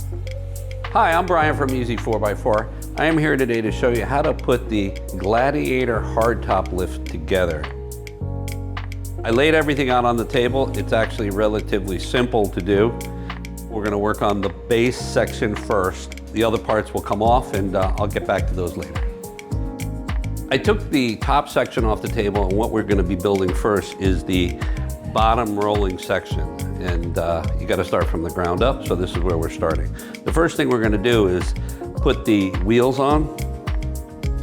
Hi, I'm Brian from Easy 4x4. I am here today to show you how to put the Gladiator hardtop lift together. I laid everything out on the table. It's actually relatively simple to do. We're going to work on the base section first. The other parts will come off, and I'll get back to those later. I took the top section off the table, and what we're going to be building first is the bottom rolling section. And you got to start from the ground up, so this is where we're starting. The first thing we're going to do is put the wheels on,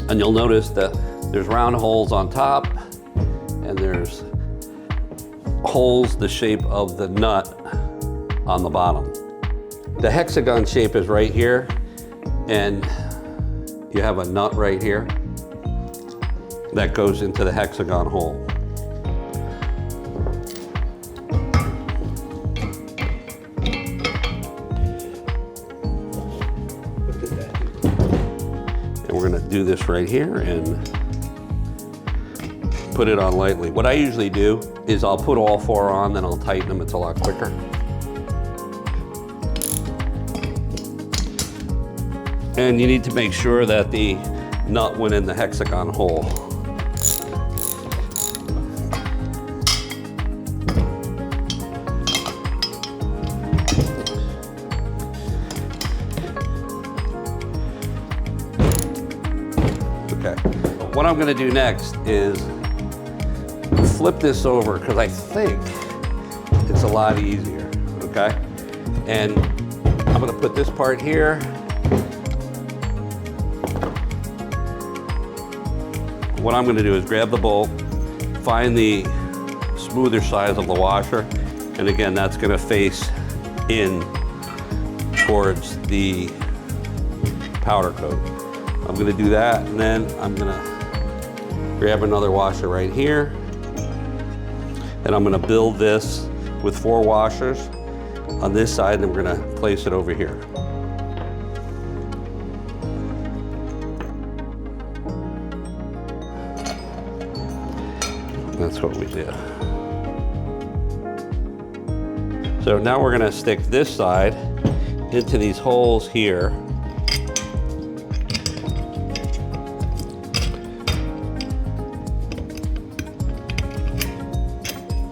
and you'll notice that there's round holes on top, and there's holes the shape of the nut on the bottom. The hexagon shape is right here, and you have a nut right here that goes into the hexagon hole. And we're going to do this right here and put it on lightly. What I usually do is I'll put all four on, then I'll tighten them. It's a lot quicker. And you need to make sure that the nut went in the hexagon hole. Okay. What I'm going to do next is flip this over, because I think it's a lot easier, okay? And I'm going to put this part here. What I'm going to do is grab the bolt, find the smoother size of the washer, and again, that's going to face in towards the powder coat. I'm going to do that, and then I'm going to grab another washer right here, and I'm going to build this with 4 washers on this side, and we're going to place it over here. That's what we do. So now we're going to stick this side into these holes here.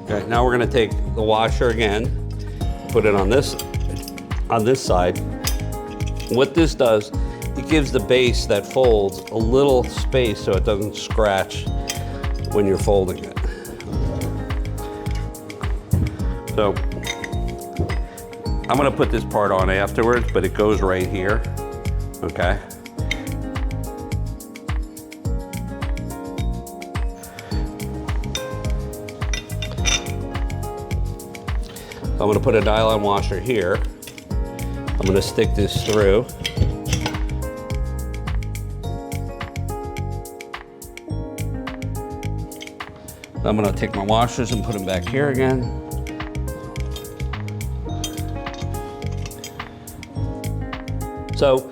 Okay, now we're going to take the washer again, put it on this side. What this does, it gives the base that folds a little space so it doesn't scratch when you're folding it. So I'm going to put this part on afterwards, but it goes right here, okay? I'm going to put a nylon washer here. I'm going to stick this through. I'm going to take my washers and put them back here again. So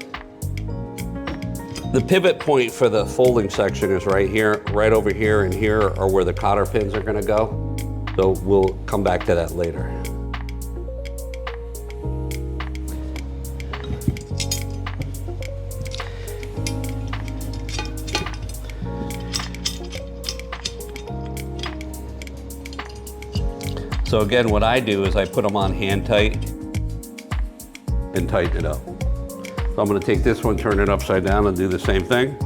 the pivot point for the folding section is right here, right over here, and here are where the cotter pins are going to go. So we'll come back to that later. So again, what I do is I put them on hand tight and tighten it up. So I'm going to take this one, turn it upside down, and do the same thing.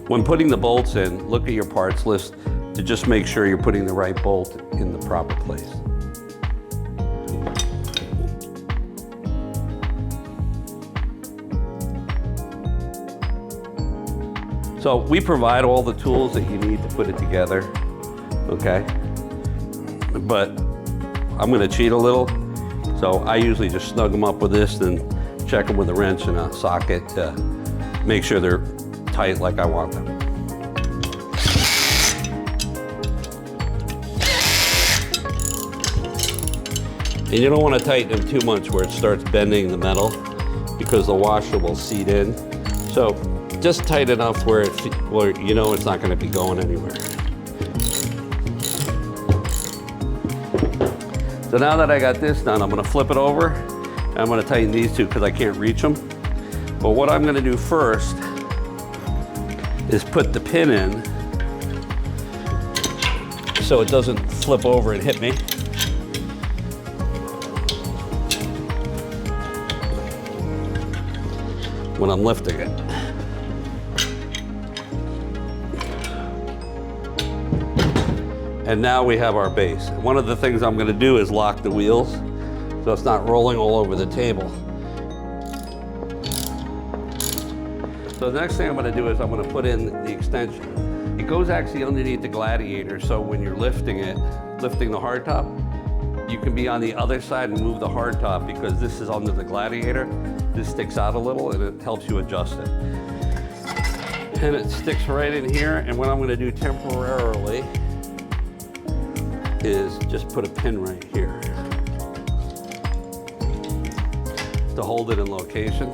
When putting the bolts in, look at your parts list to just make sure you're putting the right bolt in the proper place. So we provide all the tools that you need to put it together, okay? But I'm gonna cheat a little. So I usually just snug them up with this and just check them with a wrench and a socket to make sure they're tight like I want them. And you don't want to tighten them too much where it starts bending the metal, because the washer will seat in. So just tight enough where you know it's not going to be going anywhere. So now that I got this done, I'm going to flip it over and I'm going to tighten these two because I can't reach them. But what I'm going to do first is put the pin in so it doesn't flip over and hit me. When I'm lifting it. And now we have our base. One of the things I'm going to do is lock the wheels so it's not rolling all over the table. So the next thing I'm going to do is I'm going to put in the extension. It goes actually underneath the Gladiator, so when you're lifting it, lifting the hardtop, you can be on the other side and move the hardtop, because this is under the Gladiator. This sticks out a little and it helps you adjust it. And it sticks right in here, and what I'm going to do temporarily is just put a pin right here to hold it in location.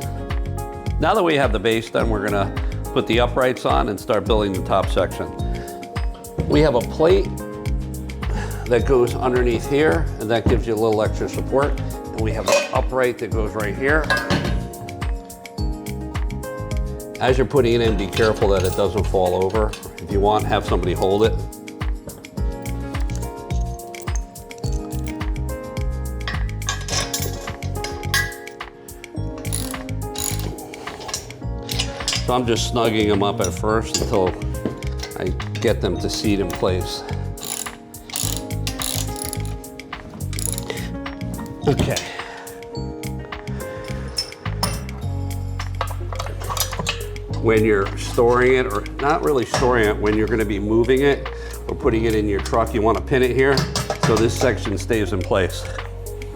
Now that we have the base done, we're going to put the uprights on and start building the top section. We have a plate that goes underneath here, and that gives you a little extra support. And we have an upright that goes right here. As you're putting it in, be careful that it doesn't fall over. If you want, have somebody hold it. So I'm just snugging them up at first until I get them to seat in place. Okay. When you're storing it, or not really storing it, when you're going to be moving it or putting it in your truck, you want to pin it here so this section stays in place.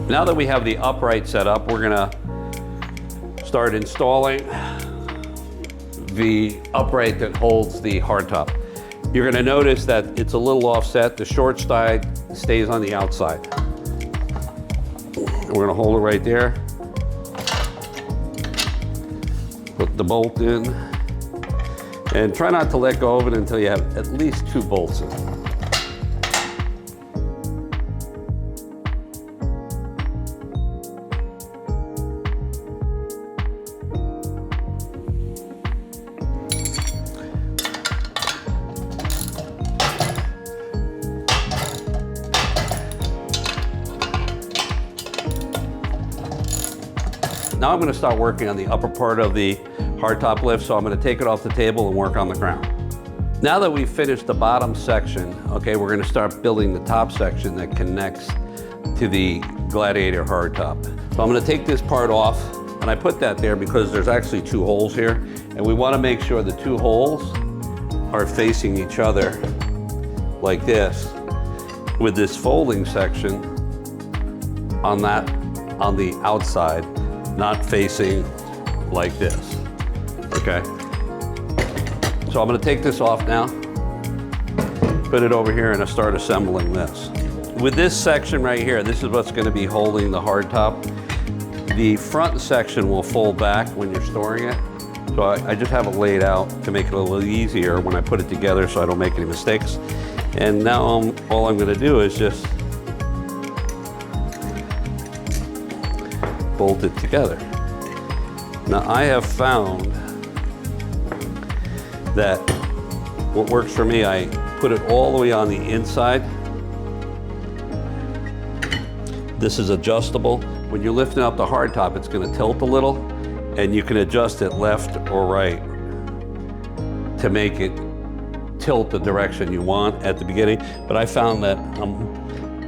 Now that we have the upright set up, we're going to start installing the upright that holds the hardtop. You're going to notice that it's a little offset. The short side stays on the outside. We're going to hold it right there. Put the bolt in. And try not to let go of it until you have at least 2 bolts in. Now I'm going to start working on the upper part of the hardtop lift, so I'm going to take it off the table and work on the ground. Now that we've finished the bottom section, okay, we're going to start building the top section that connects to the Gladiator hardtop. So I'm going to take this part off, and I put that there because there's actually 2 holes here, and we want to make sure the 2 holes are facing each other like this, with this folding section on the outside, not facing like this. Okay, so I'm going to take this off now, put it over here, and I start assembling this. With this section right here, this is what's going to be holding the hardtop. The front section will fold back when you're storing it, so I just have it laid out to make it a little easier when I put it together so I don't make any mistakes. And now all I'm going to do is just bolt it together. Now I have found that what works for me, I put it all the way on the inside. This is adjustable. When you're lifting up the hardtop, it's going to tilt a little, and you can adjust it left or right to make it tilt the direction you want at the beginning. But I found that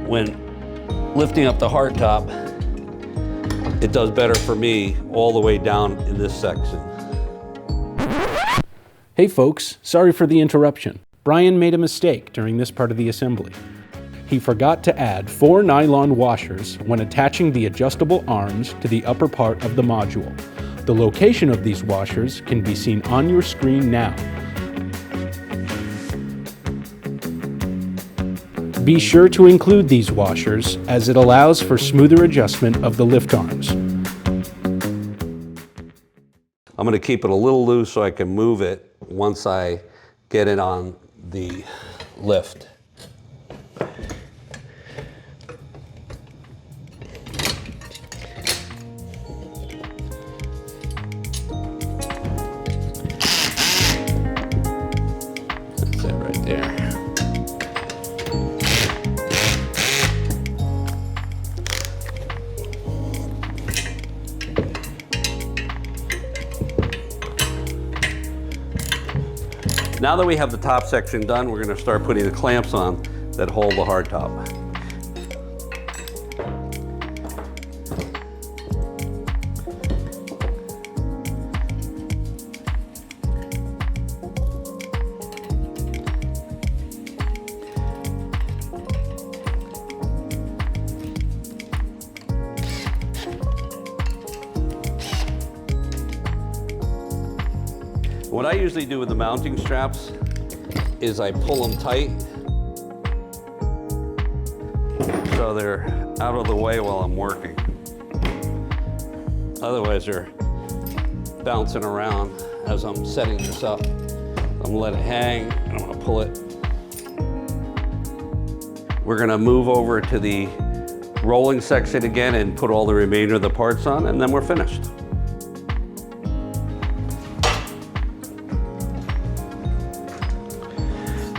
when lifting up the hardtop, it does better for me all the way down in this section. Hey folks, sorry for the interruption. Brian made a mistake during this part of the assembly. He forgot to add 4 nylon washers when attaching the adjustable arms to the upper part of the module. The location of these washers can be seen on your screen now. Be sure to include these washers as it allows for smoother adjustment of the lift arms. I'm going to keep it a little loose so I can move it once I get it on the lift. That's it right there. Now that we have the top section done, we're going to start putting the clamps on that hold the hardtop. What I usually do with the mounting straps is I pull them tight so they're out of the way while I'm working. Otherwise they're bouncing around as I'm setting this up. I'm gonna let it hang and I'm gonna pull it. We're gonna move over to the rolling section again and put all the remainder of the parts on, and then we're finished.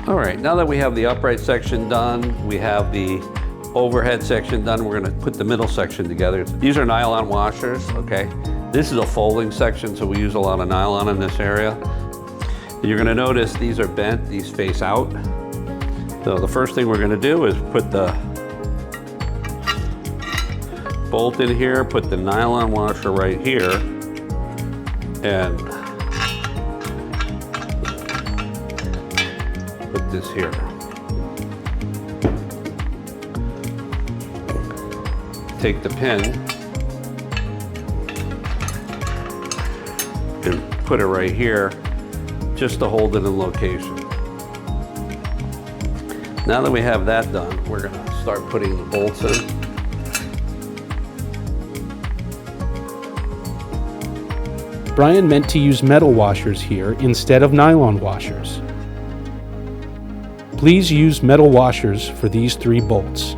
All right, now that we have the upright section done, we have the overhead section done, we're gonna put the middle section together. These are nylon washers, okay? This is a folding section, so we use a lot of nylon in this area. You're gonna notice these are bent, these face out. So the first thing we're gonna do is put the bolt in here, put the nylon washer right here, and put this here. Take the pin and put it right here just to hold it in location. Now that we have that done, we're gonna start putting the bolts in. Brian meant to use metal washers here instead of nylon washers. Please use metal washers for these 3 bolts.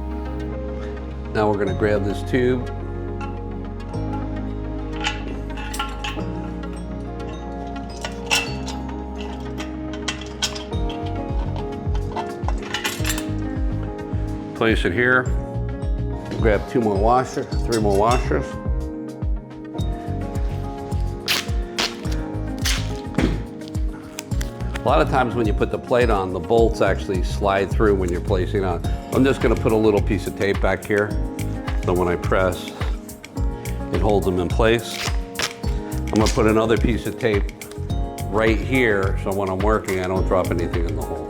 Now we're going to grab this tube. Place it here. Grab 2 more washers, 3 more washers. A lot of times when you put the plate on, the bolts actually slide through when you're placing on. I'm just gonna put a little piece of tape back here, so when I press, it holds them in place. I'm gonna put another piece of tape right here, so when I'm working, I don't drop anything in the hole.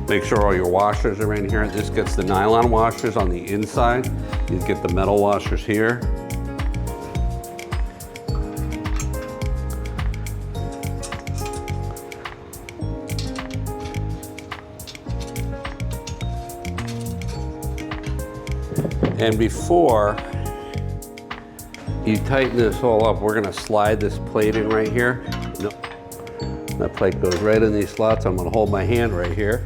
Make sure all your washers are in here. This gets the nylon washers on the inside. You get the metal washers here. And before you tighten this all up, we're gonna slide this plate in right here. Nope. That plate goes right in these slots. I'm gonna hold my hand right here.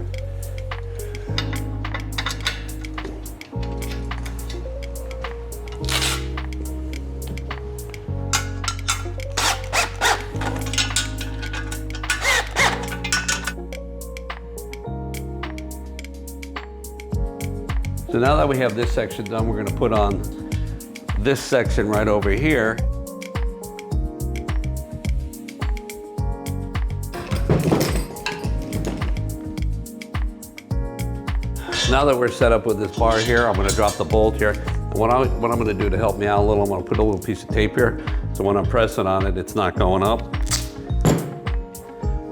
So now that we have this section done, we're going to put on this section right over here. Now that we're set up with this bar here, I'm going to drop the bolt here. And what I'm going to do to help me out a little, I'm going to put a little piece of tape here. So when I'm pressing on it, it's not going up.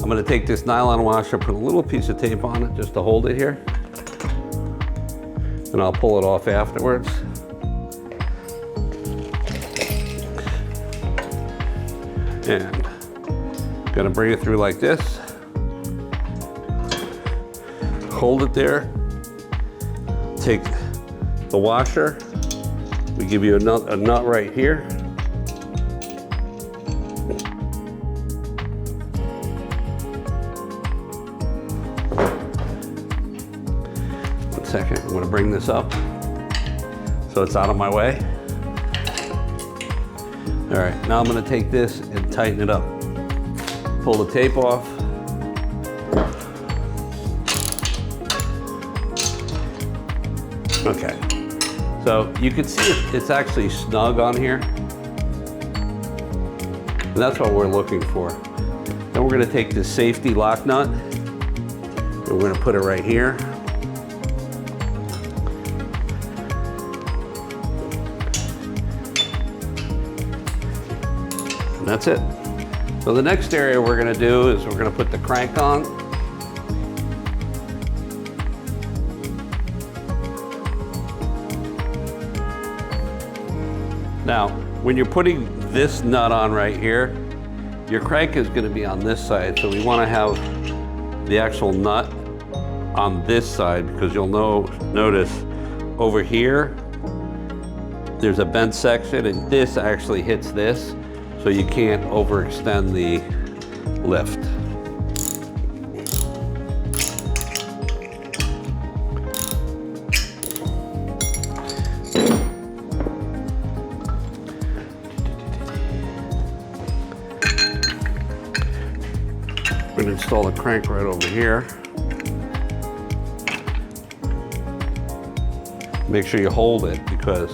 I'm gonna take this nylon washer, put a little piece of tape on it just to hold it here. And I'll pull it off afterwards. And I'm gonna bring it through like this. Hold it there. Take the washer. We give you a nut right here. One second, I'm gonna bring this up so it's out of my way. All right, now I'm gonna take this and tighten it up. Pull the tape off. Okay, so you can see it's actually snug on here. And that's what we're looking for. Then we're gonna take this safety lock nut and we're gonna put it right here. And that's it. So the next area we're gonna do is we're gonna put the crank on. Now, when you're putting this nut on right here, your crank is gonna be on this side, so we wanna have the actual nut on this side because you'll notice over here, there's a bent section and this actually hits this, so you can't overextend the lift. We're gonna install the crank right over here. Make sure you hold it because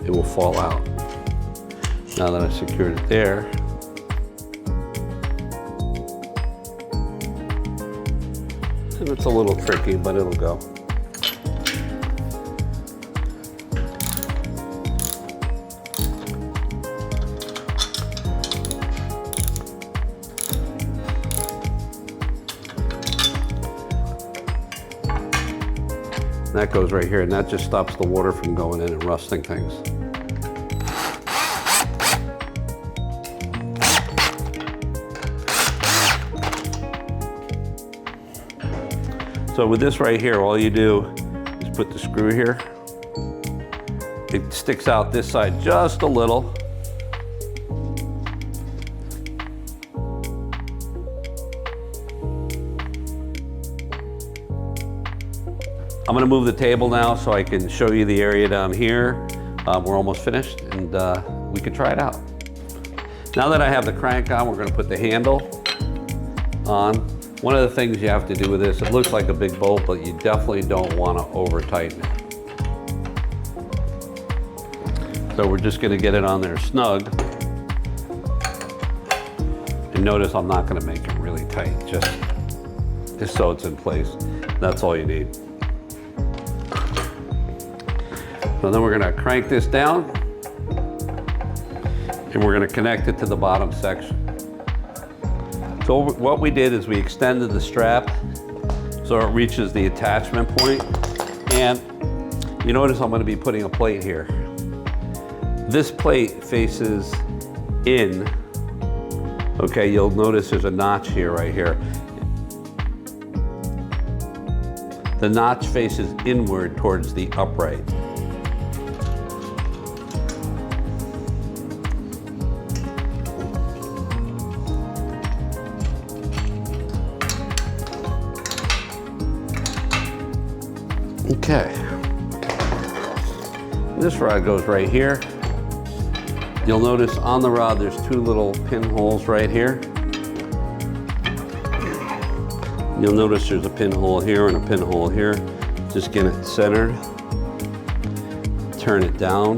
it will fall out. Now that I secured it there, and it's a little tricky, but it'll go. That goes right here, and that just stops the water from going in and rusting things. So with this right here, all you do is put the screw here. It sticks out this side just a little. I'm gonna move the table now so I can show you the area down here. We're almost finished and we can try it out. Now that I have the crank on, we're gonna put the handle on. One of the things you have to do with this, it looks like a big bolt, but you definitely don't wanna over tighten it. So we're just gonna get it on there snug. And notice I'm not gonna make it really tight, just so it's in place. That's all you need. So then we're gonna crank this down and we're gonna connect it to the bottom section. So what we did is we extended the strap so it reaches the attachment point. And you notice I'm gonna be putting a plate here. This plate faces in. Okay, you'll notice there's a notch here, right here. The notch faces inward towards the upright. Okay, this rod goes right here. You'll notice on the rod there's two little pinholes right here. You'll notice there's a pinhole here and a pinhole here. Just get it centered. Turn it down.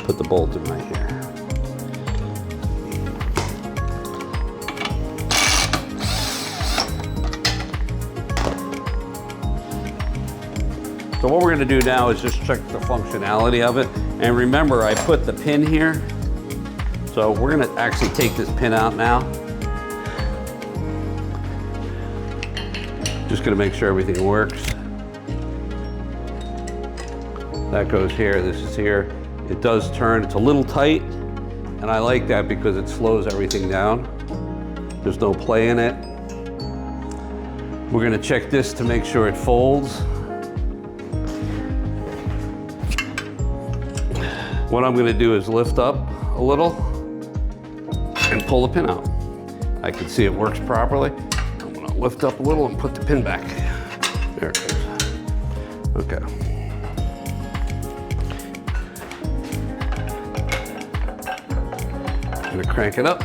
Put the bolt in right here. So what we're gonna do now is just check the functionality of it. And remember, I put the pin here. So we're gonna actually take this pin out now. Just gonna make sure everything works. That goes here, this is here. It does turn, it's a little tight, and I like that because it slows everything down. There's no play in it. We're gonna check this to make sure it folds. What I'm gonna do is lift up a little and pull the pin out. I can see it works properly. I'm gonna lift up a little and put the pin back. There it goes. Okay. I'm gonna crank it up.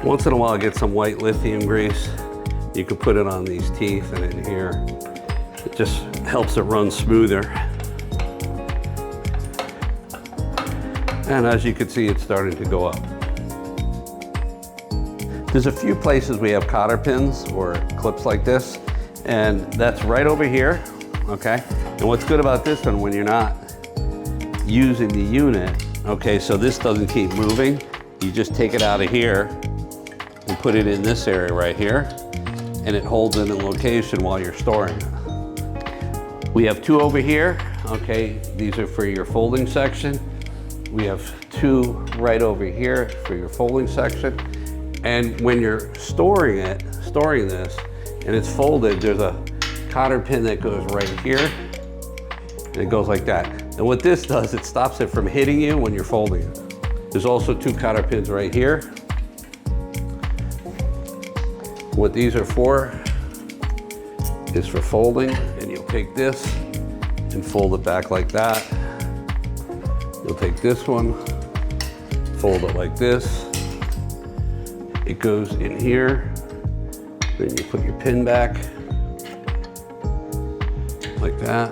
Once in a while, get some white lithium grease. You can put it on these teeth and in here. It just helps it run smoother. And as you can see, it's starting to go up. There's a few places we have cotter pins or clips like this, and that's right over here, okay? And what's good about this one, when you're not using the unit, okay, so this doesn't keep moving, you just take it out of here and put it in this area right here, and it holds it in location while you're storing it. We have two over here, okay, these are for your folding section. We have two right over here for your folding section. And when you're storing this, and it's folded, there's a cotter pin that goes right here, and it goes like that. And what this does, it stops it from hitting you when you're folding it. There's also two cotter pins right here. What these are for is for folding, and you'll take this and fold it back like that. You'll take this one, fold it like this. It goes in here, then you put your pin back like that.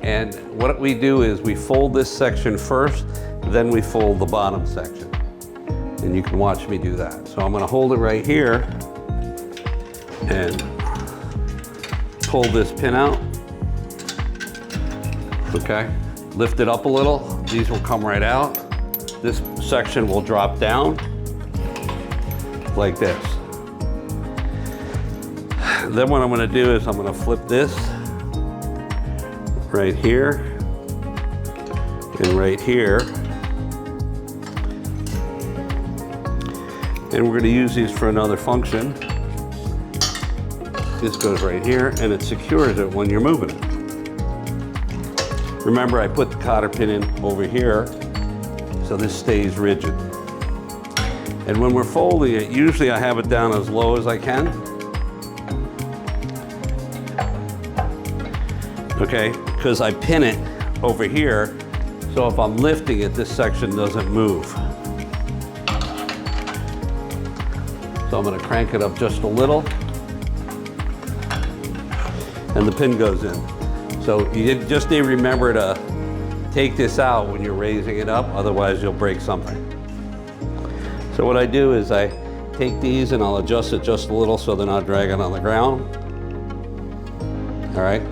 And what we do is we fold this section first, then we fold the bottom section. And you can watch me do that. So I'm gonna hold it right here and pull this pin out, okay? Lift it up a little, these will come right out. This section will drop down like this. Then what I'm gonna do is I'm gonna flip this right here and right here. And we're gonna use these for another function. This goes right here and it secures it when you're moving it. Remember, I put the cotter pin in over here so this stays rigid. And when we're folding it, usually I have it down as low as I can. Okay, because I pin it over here, so if I'm lifting it, this section doesn't move. So I'm gonna crank it up just a little, and the pin goes in. So you just need to remember to take this out when you're raising it up, otherwise you'll break something. So what I do is I take these and I'll adjust it just a little so they're not dragging on the ground. All right,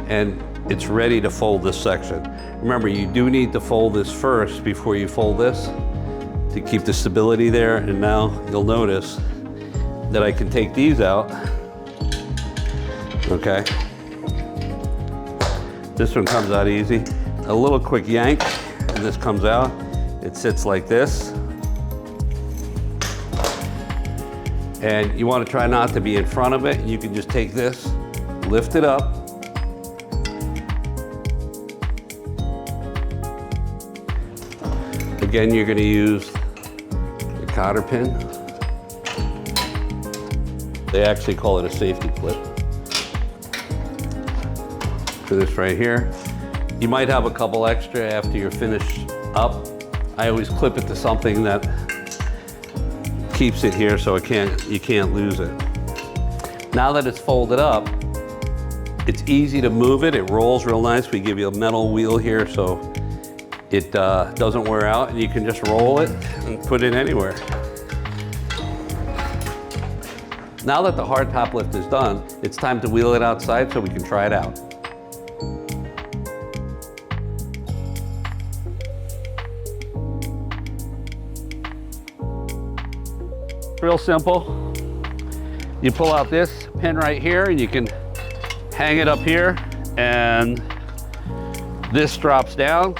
and it's ready to fold this section. Remember, you do need to fold this first before you fold this to keep the stability there. And now you'll notice that I can take these out, okay? This one comes out easy. A little quick yank, and this comes out. It sits like this. And you want to try not to be in front of it. You can just take this, lift it up. Again, you're going to use the cotter pin. They actually call it a safety clip. For this right here. You might have a couple extra after you're finished up. I always clip it to something that keeps it here so you can't lose it. Now that it's folded up, it's easy to move it. It rolls real nice. We give you a metal wheel here so it doesn't wear out, and you can just roll it and put it anywhere. Now that the hard top lift is done, it's time to wheel it outside so we can try it out. real simple. You pull out this pin right here and you can hang it up here, and this drops down.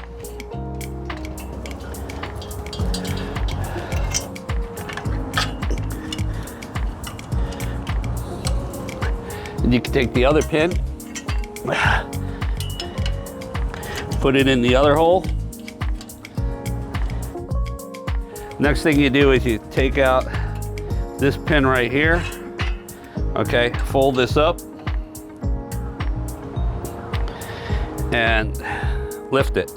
And you can take the other pin, put it in the other hole. Next thing you do is you take out this pin right here. Okay, fold this up and lift it.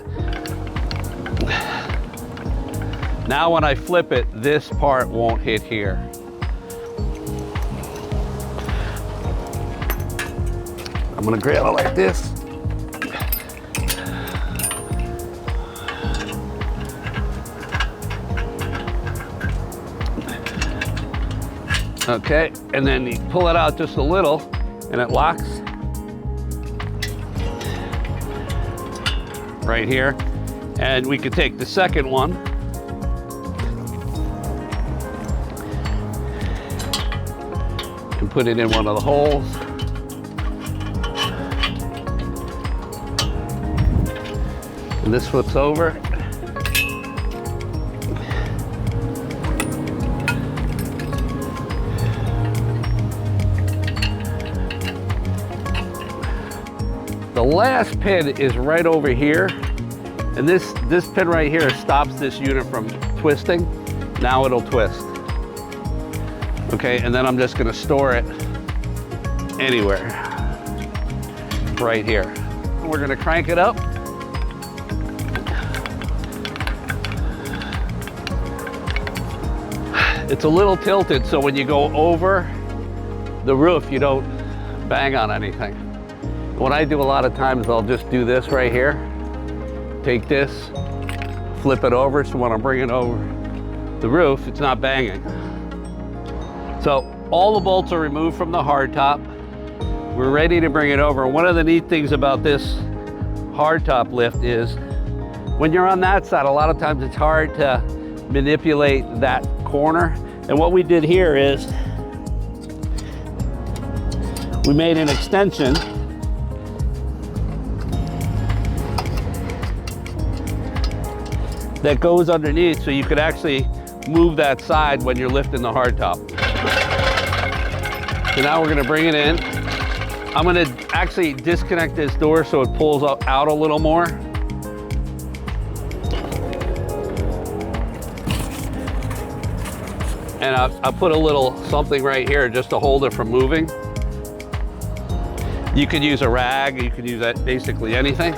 Now when I flip it, this part won't hit here. I'm gonna grab it like this. Okay, and then you pull it out just a little and it locks right here. And we could take the second one and put it in one of the holes. And this flips over. The last pin is right over here, and this pin right here stops this unit from twisting. Now it'll twist. Okay, and then I'm just gonna store it anywhere, right here. We're gonna crank it up. It's a little tilted, so when you go over the roof, you don't bang on anything. What I do a lot of times, I'll just do this right here. Take this, flip it over, so when I'm bringing over the roof, it's not banging. So all the bolts are removed from the hardtop. We're ready to bring it over. One of the neat things about this hardtop lift is when you're on that side, a lot of times it's hard to manipulate that corner. And what we did here is we made an extension that goes underneath, so you could actually move that side when you're lifting the hardtop. So now we're gonna bring it in. I'm gonna actually disconnect this door so it pulls out a little more. And I put a little something right here just to hold it from moving. You could use a rag, you could use that, basically anything.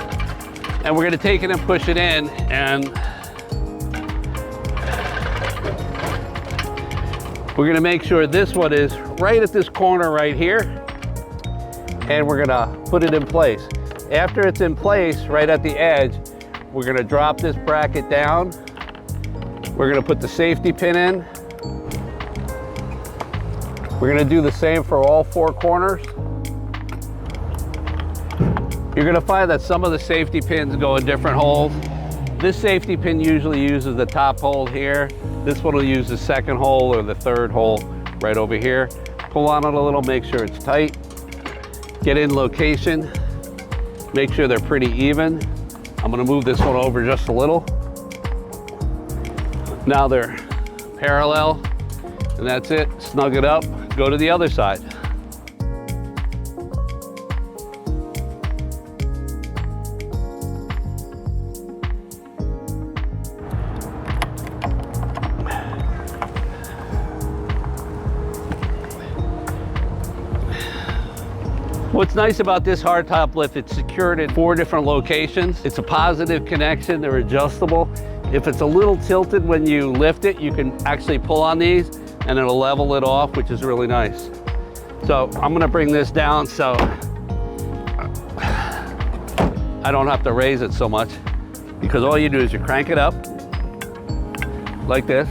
And we're gonna take it and push it in, and we're gonna make sure this one is right at this corner right here, and we're gonna put it in place. After it's in place, right at the edge, we're gonna drop this bracket down. We're gonna put the safety pin in. We're gonna do the same for all four corners. You're gonna find that some of the safety pins go in different holes. This safety pin usually uses the top hole here. This one will use the second hole or the third hole right over here. Pull on it a little, make sure it's tight. Get in location, make sure they're pretty even. I'm gonna move this one over just a little. Now they're parallel, and that's it. Snug it up, go to the other side. What's nice about this hardtop lift, it's secured in 4 different locations. It's a positive connection, they're adjustable. If it's a little tilted when you lift it, you can actually pull on these and it'll level it off, which is really nice. So I'm gonna bring this down so I don't have to raise it so much, because all you do is you crank it up like this.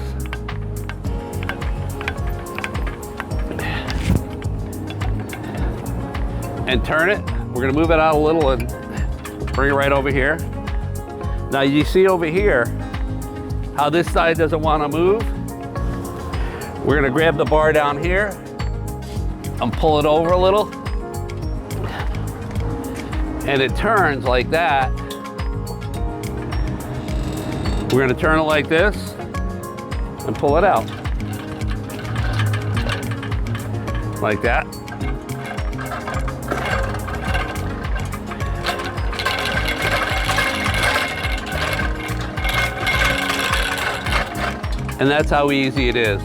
And turn it. We're gonna move it out a little and bring it right over here. Now you see over here how this side doesn't want to move. We're gonna grab the bar down here and pull it over a little. And it turns like that. We're gonna turn it like this and pull it out. Like that. And that's how easy it is.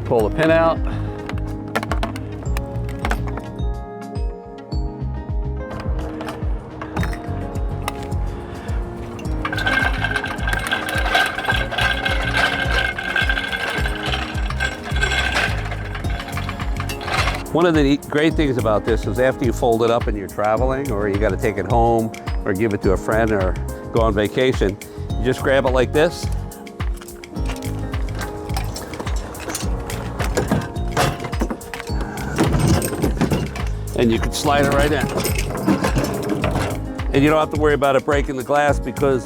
Pull the pin out. One of the great things about this is after you fold it up and you're traveling, or you got to take it home or give it to a friend or go on vacation, you just grab it like this. And you can slide it right in. And you don't have to worry about it breaking the glass because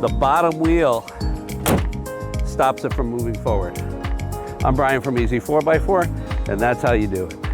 the bottom wheel stops it from moving forward. I'm Brian from Easy 4x4, and that's how you do it.